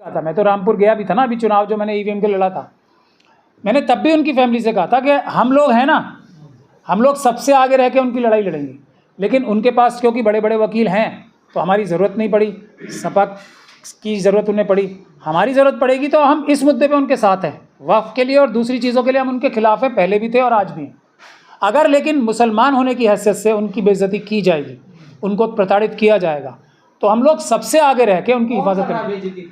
था, मैं तो रामपुर गया भी था ना, अभी चुनाव जो मैंने ईवीएम के लड़ा था, मैंने तब भी उनकी फैमिली से कहा था कि हम लोग हैं ना, हम लोग सबसे आगे रह के उनकी लड़ाई लड़ेंगे। लेकिन उनके पास क्योंकि बड़े बड़े वकील हैं तो हमारी ज़रूरत नहीं पड़ी, सपा की ज़रूरत उन्हें पड़ी। हमारी ज़रूरत पड़ेगी तो हम इस मुद्दे पे उनके साथ हैं, वक्फ के लिए और दूसरी चीज़ों के लिए हम उनके खिलाफ हैं, पहले भी थे और आज भी हैं। अगर लेकिन मुसलमान होने की हैसियत से उनकी बेइज्जती की जाएगी, उनको प्रताड़ित किया जाएगा, तो हम लोग सबसे आगे रह के उनकी हिफाजत करेंगे।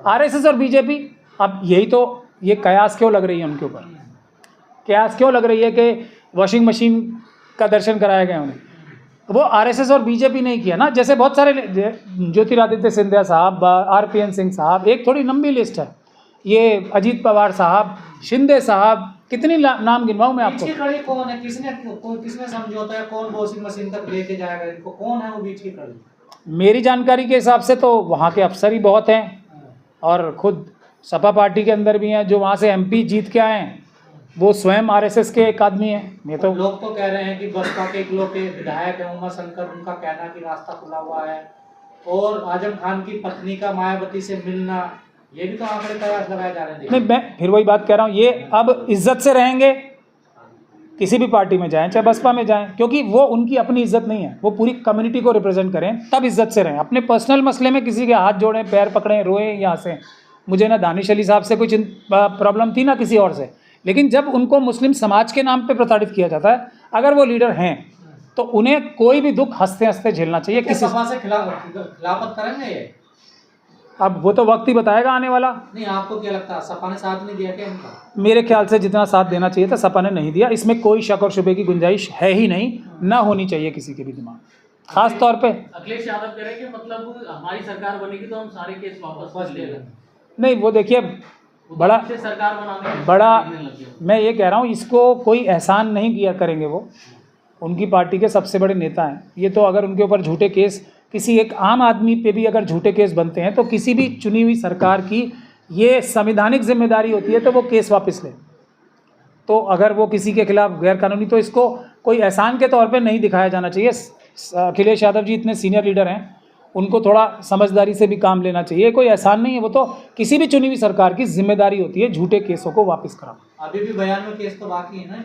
आरएसएस और बीजेपी। अब यही तो, ये कयास क्यों लग रही है उनके ऊपर, कयास क्यों लग रही है कि वॉशिंग मशीन का दर्शन कराया गया उन्हें? वो आरएसएस और बीजेपी नहीं किया ना, जैसे बहुत सारे ज्योतिरादित्य सिंधिया साहब, आरपीएन सिंह साहब, एक थोड़ी लंबी लिस्ट है, ये अजीत पवार साहब, शिंदे साहब, कितनी नाम गिनवाऊं मैं आपको? बीच की कड़ी कौन है? किसने समझौता है? कौन वॉशिंग मशीन तक लेके जाएगा इनको? कौन है वो बीच की कड़ी? मेरी जानकारी के हिसाब से तो वहाँ के अफसर ही बहुत हैं, और खुद सपा पार्टी के अंदर भी हैं जो वहाँ से एमपी जीत के आए हैं, वो स्वयं आरएसएस के एक आदमी हैं। ये तो लोग तो कह रहे हैं कि बसपा के इकलौते विधायक है उमा शंकर, उनका कहना कि रास्ता खुला हुआ है, और आजम खान की पत्नी का मायावती से मिलना, ये भी तो आंकड़े कयास लगाए जा रहे हैं। नहीं, मैं फिर वही बात कह रहा हूँ, ये अब इज्जत से रहेंगे किसी भी पार्टी में जाएं, चाहे बसपा में जाएं, क्योंकि वो उनकी अपनी इज्जत नहीं है, वो पूरी कम्युनिटी को रिप्रेजेंट करें, तब इज्जत से रहें। अपने पर्सनल मसले में किसी के हाथ जोड़ें, पैर पकड़ें, रोएं यहाँ से। मुझे ना दानिश अली साहब से कोई प्रॉब्लम थी ना किसी और से, लेकिन जब उनको मुस्लिम समाज के नाम पे प्रताड़ित किया जाता है, अगर वो लीडर हैं तो उन्हें कोई भी दुख हंसते हंसते झेलना चाहिए। किसी सपा से खिलाफत करेंगे ये? अब वो तो वक्त ही बताएगा आने वाला। नहीं, आपको क्या लगता है, सपा ने साथ नहीं दिया क्या इनका? मेरे ख्याल से जितना साथ देना चाहिए था सपा ने नहीं दिया, इसमें कोई शक और शुबे की गुंजाइश है ही नहीं, ना होनी चाहिए किसी के भी दिमाग, खास तौर पे। अखिलेश यादव कह रहे हैं कि मतलब हमारी सरकार बनेगी तो हम सारे केस वापस ले लेंगे। नहीं, वो देखिए, बड़ा सरकार बनाने बड़ा मैं ये कह रहा हूँ, इसको कोई एहसान नहीं किया करेंगे। वो उनकी पार्टी के सबसे बड़े नेता हैं। ये तो अगर उनके ऊपर झूठे केस, किसी एक आम आदमी पे भी अगर झूठे केस बनते हैं, तो किसी भी चुनी हुई सरकार की ये संवैधानिक जिम्मेदारी होती है तो वो केस वापस ले। तो अगर वो किसी के खिलाफ गैर कानूनी, तो इसको कोई एहसान के तौर पे नहीं दिखाया जाना चाहिए। अखिलेश यादव जी इतने सीनियर लीडर हैं, उनको थोड़ा समझदारी से भी काम लेना चाहिए। कोई एहसान नहीं है, वो तो किसी भी चुनी हुई सरकार की जिम्मेदारी होती है झूठे केसों को वापस कराना। अभी भी बयान में केस तो बाकी है ना?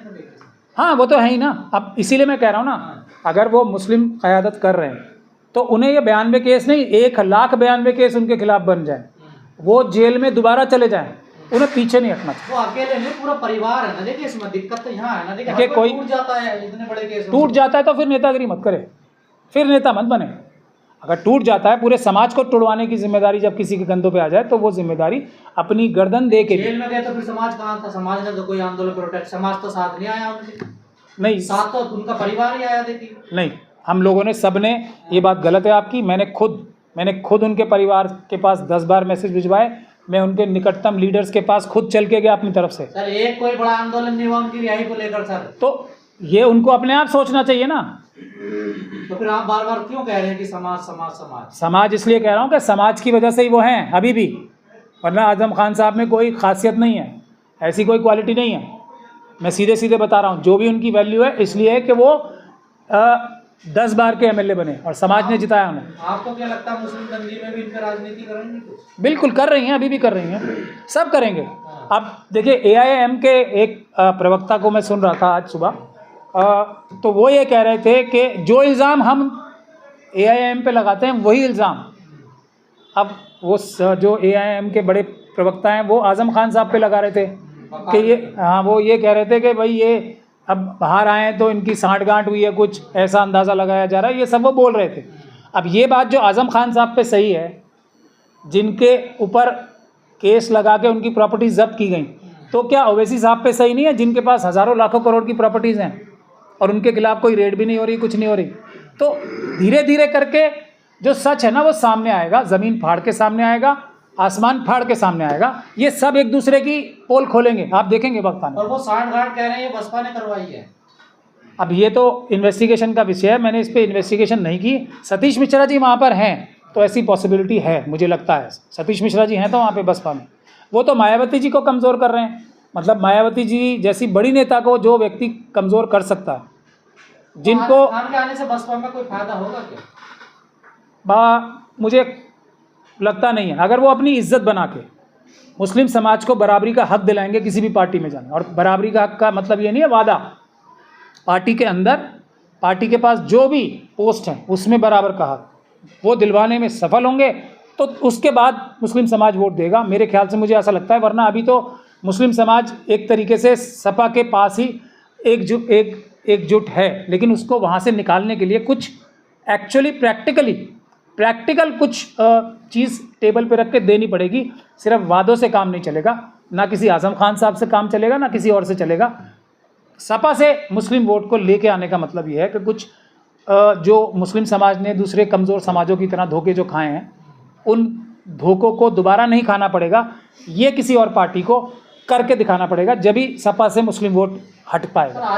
हाँ, वो तो है ही ना। अब इसीलिए मैं कह रहा हूँ ना, अगर वो मुस्लिम क़यादत कर रहे हैं तो उन्हें ये 92 केस नहीं, 1,92 केस उनके खिलाफ बन जाए, वो जेल में दोबारा चले जाएं, उन्हें पीछे नहीं हटना चाहिए। वो अकेले नहीं, पूरा परिवार है ना। देखिए इसमें दिक्कत तो यहाँ है ना, देखिए कोई टूट जाता है, इतने बड़े केस टूट जाता है तो फिर नेतागिरी मत करे, फिर नेता मत बने। अगर टूट जाता है, पूरे समाज को तोड़वाने की जिम्मेदारी जब किसी के कंधों पे आ जाए, तो वो जिम्मेदारी अपनी गर्दन दे के। जेल में गए तो फिर समाज कहाँ था? समाज ने तो कोई आंदोलन प्रोटेक्ट, समाज तो साथ नहीं आया उनके, नहीं साथ तो उनका परिवार ही आया। देखिए नहीं, हम लोगों ने, सब ने, ये बात गलत है आपकी। मैंने खुद उनके परिवार के पास 10 बार मैसेज भिजवाए, मैं उनके निकटतम लीडर्स के पास खुद चल के गया अपनी तरफ से। सर, एक कोई बड़ा आंदोलन नहीं हुआ उनकी रिहाई को लेकर सर? तो ये उनको अपने आप सोचना चाहिए ना। तो फिर आप बार बार क्यों कह रहे हैं कि समाज समाज समाज? समाज इसलिए कह रहा हूँ कि समाज की वजह से ही वो हैं अभी भी, वरना आजम खान साहब में कोई खासियत नहीं है, ऐसी कोई क्वालिटी नहीं है। मैं सीधे सीधे बता रहा हूँ, जो भी उनकी वैल्यू है इसलिए है कि वो 10 बार के एमएलए बने और समाज ने जिताया उन्हें। आपको क्या लगता है मुस्लिम तंजीमें में भी इनका राजनीति करेंगे कुछ? बिल्कुल कर रही हैं, अभी भी कर रही हैं, सब करेंगे। अब देखिए, AIM के एक प्रवक्ता को मैं सुन रहा था आज सुबह, तो वो ये कह रहे थे कि जो इल्ज़ाम हम AIM पे लगाते हैं वही इल्ज़ाम अब वो जो AIM के बड़े प्रवक्ता हैं वो आज़म खान साहब पे लगा रहे थे कि ये, हाँ, वो ये कह रहे थे कि भाई ये अब बाहर आए तो इनकी सांठ-गांठ हुई है, कुछ ऐसा अंदाज़ा लगाया जा रहा है, ये सब वो बोल रहे थे। अब ये बात जो आज़म खान साहब पे सही है, जिनके ऊपर केस लगा के उनकी प्रॉपर्टी जब्त की गई, तो क्या ओवैसी साहब पे सही नहीं है, जिनके पास हज़ारों लाखों करोड़ की प्रॉपर्टीज़ हैं और उनके खिलाफ कोई रेड भी नहीं हो रही, कुछ नहीं हो रही? तो धीरे धीरे करके जो सच है ना वो सामने आएगा, ज़मीन फाड़ के सामने आएगा, आसमान फाड़ के सामने आएगा। ये सब एक दूसरे की पोल खोलेंगे, आप देखेंगे वक्त आने। और वो सांठ-गांठ कह रहे हैं ये बसपा ने करवाई है। अब ये तो इन्वेस्टिगेशन का विषय है, मैंने इस पर इन्वेस्टिगेशन नहीं की। सतीश मिश्रा जी वहाँ पर हैं तो ऐसी पॉसिबिलिटी है, मुझे लगता है सतीश मिश्रा जी हैं तो वहाँ पे बसपा में। वो तो मायावती जी को कमज़ोर कर रहे हैं, मतलब मायावती जी जैसी बड़ी नेता को जो व्यक्ति कमज़ोर कर सकता है, जिनको खान के आने से बसपा में कोई फायदा होगा क्या? मुझे लगता नहीं है। अगर वो अपनी इज्जत बना के मुस्लिम समाज को बराबरी का हक दिलाएंगे किसी भी पार्टी में जाना, और बराबरी का हक का मतलब ये नहीं है वादा, पार्टी के अंदर पार्टी के पास जो भी पोस्ट है उसमें बराबर का हक वो दिलवाने में सफल होंगे तो उसके बाद मुस्लिम समाज वोट देगा, मेरे ख्याल से। मुझे ऐसा लगता है, वरना अभी तो मुस्लिम समाज एक तरीके से सपा के पास ही एकजुट है, लेकिन उसको वहाँ से निकालने के लिए कुछ एक्चुअली प्रैक्टिकल कुछ चीज़ टेबल पे रख के देनी पड़ेगी। सिर्फ वादों से काम नहीं चलेगा, ना किसी आजम खान साहब से काम चलेगा, ना किसी और से चलेगा। सपा से मुस्लिम वोट को लेके आने का मतलब ये है कि कुछ जो मुस्लिम समाज ने दूसरे कमज़ोर समाजों की तरह धोखे जो खाए हैं, उन धोखों को दोबारा नहीं खाना पड़ेगा। ये किसी और पार्टी को करके दिखाना पड़ेगा, जब ही सपा से मुस्लिम वोट हट पाएगा।